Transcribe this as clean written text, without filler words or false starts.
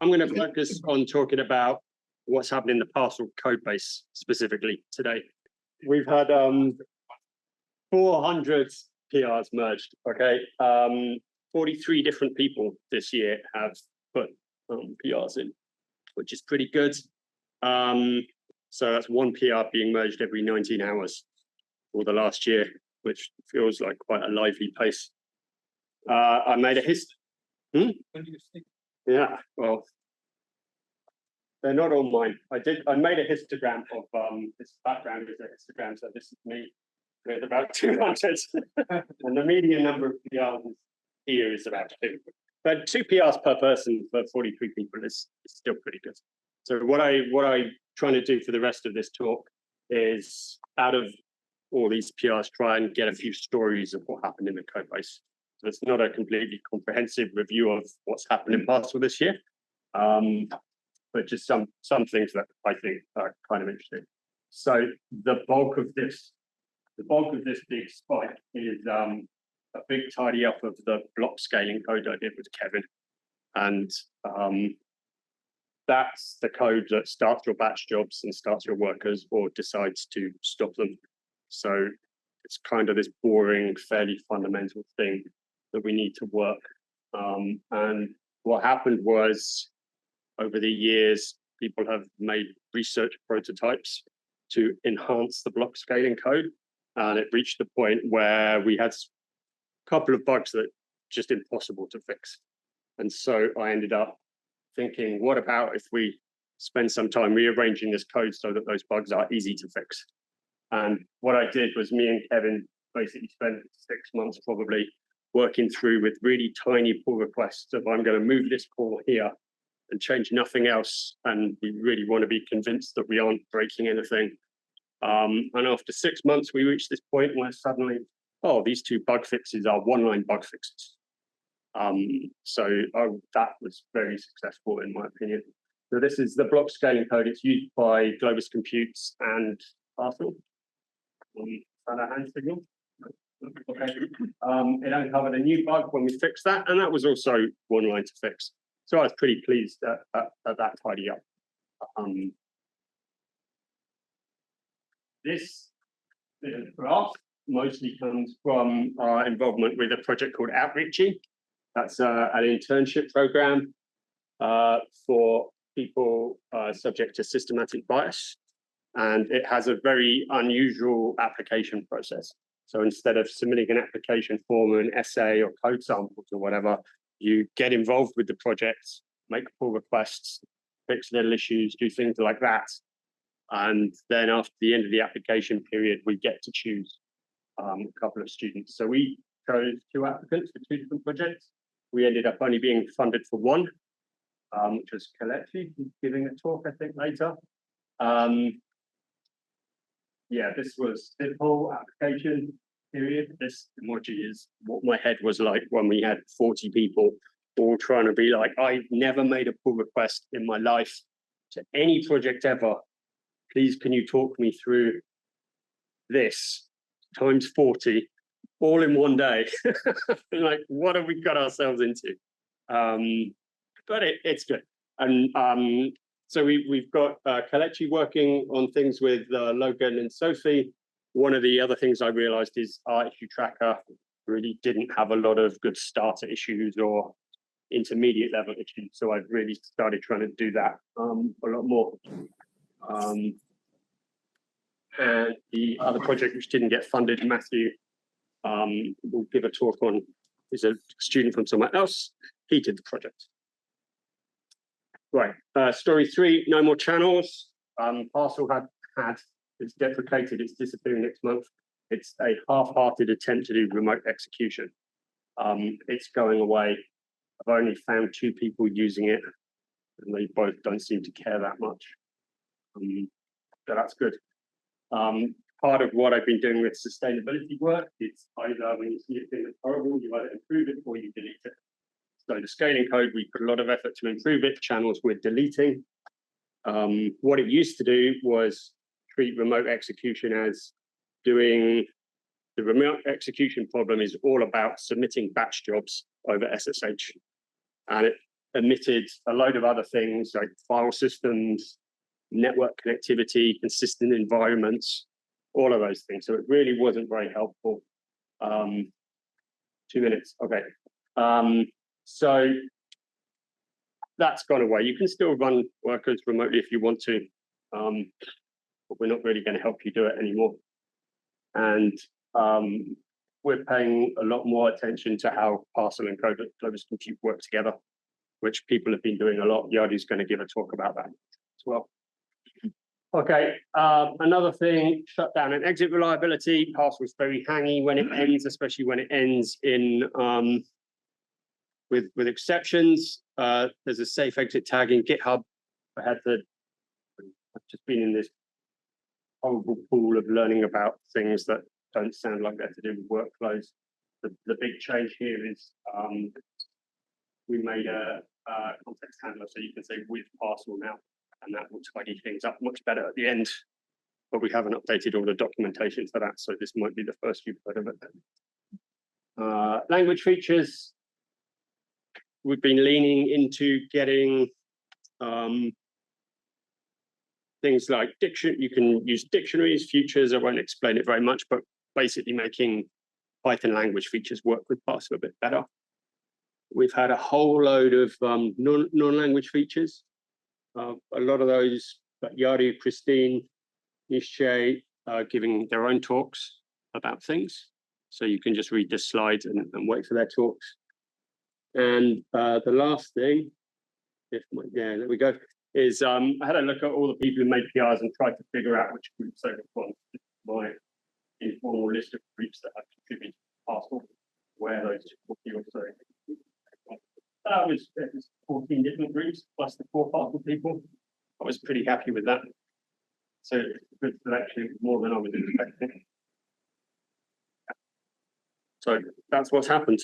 I'm going to focus on talking about what's happening in the Parsl code base specifically today. We've had 400 PRs merged, okay? 43 different people this year have put PRs in, which is pretty good. So that's one PR being merged every 19 hours for the last year, which feels like quite a lively pace. I made a history. Yeah, well, they're not all mine. I made a histogram of this background is a histogram, so this is me with about 200, and the median number of PRs here is about 2. But 2 PRs per person for 43 people is still pretty good. So what I'm trying to do for the rest of this talk is, out of all these PRs, try and get a few stories of what happened in the code base. So it's not a completely comprehensive review of what's happened in Parsl this year, but just some things that I think are kind of interesting. So the bulk of this big spike is a big tidy up of the block scaling code I did with Kevin, and that's the code that starts your batch jobs and starts your workers or decides to stop them. So it's kind of this boring, fairly fundamental thing that we need to work. And what happened was, over the years, people have made research prototypes to enhance the block scaling code. And it reached the point where we had a couple of bugs that just impossible to fix. And so I ended up thinking, what about if we spend some time rearranging this code so that those bugs are easy to fix? And what I did was, me and Kevin basically spent 6 months probably working through with really tiny pull requests of, I'm going to move this call here and change nothing else. And we really want to be convinced that we aren't breaking anything. And after 6 months, we reached this point where suddenly, oh, these 2 bug fixes are one-line bug fixes. So that was very successful in my opinion. So this is the block scaling code. It's used by Globus Computes and Parsl. And a hand signal. Okay. It uncovered a new bug when we fixed that, and that was also one line to fix. So I was pretty pleased at that tidy up. This bit of graph mostly comes from our involvement with a project called Outreachy. That's an internship program for people subject to systematic bias. And it has a very unusual application process. So instead of submitting an application form, an essay or code samples or whatever, you get involved with the project, make pull requests, fix little issues, do things like that. And then after the end of the application period, we get to choose a couple of students. So we chose 2 applicants for 2 different projects. We ended up only being funded for 1, which was Kelechi, who's giving a talk, I think, later. Yeah, this was the whole application period. This emoji is what my head was like when we had 40 people all trying to be like, I've never made a pull request in my life to any project ever. Please, can you talk me through this times 40, all in one day? Like, what have we got ourselves into? But it's good. And so we've got Kelechi working on things with Logan and Sophie. One of the other things I realized is our issue tracker really didn't have a lot of good starter issues or intermediate level issues. So I've really started trying to do that a lot more. And the other project which didn't get funded, Matthew will give a talk on, is a student from somewhere else. He did the project. Right, story 3, no more channels. Parsl had it's deprecated, it's disappearing next month. It's a half-hearted attempt to do remote execution. It's going away. I've only found 2 people using it, and they both don't seem to care that much. So that's good. Part of what I've been doing with sustainability work is either when you see a thing that's horrible, you either improve it or you delete it. So the scaling code, we put a lot of effort to improve it. Channels we're deleting. What it used to do was treat remote execution as doing, the remote execution problem is all about submitting batch jobs over SSH. And omitted a load of other things like file systems, network connectivity, consistent environments, all of those things. So it really wasn't very helpful. 2 minutes, okay. So that's gone away. You can still run workers remotely if you want to, but we're not really going to help you do it anymore. And we're paying a lot more attention to how Parsl and Codebase compute work together, which people have been doing a lot. Yardi's going to give a talk about that as well. Okay, another thing, shutdown and exit reliability. Parsl is very hangy when it ends, especially when it ends in with exceptions. There's a safe exit tag in GitHub. I've just been in this horrible pool of learning about things that don't sound like they're to do with workflows. The big change here is we made a context handler, so you can say with Parsl now, and that will tidy things up much better at the end. But we haven't updated all the documentation for that, so this might be the first you've heard of it. Language features. We've been leaning into getting things like you can use dictionaries, futures. I won't explain it very much, but basically making Python language features work with Parsl a bit better. We've had a whole load of non-language features. A lot of those, Yari, Christine, Nishay giving their own talks about things. So you can just read the slides and wait for their talks. And the last thing, there we go, is I had a look at all the people who made PRs and tried to figure out which groups they were from. My informal list of groups that have contributed to Parsl, where those 40 or so. It was 14 different groups plus the 4 Parsl people. I was pretty happy with that. So good selection, more than I was expecting. So that's what's happened.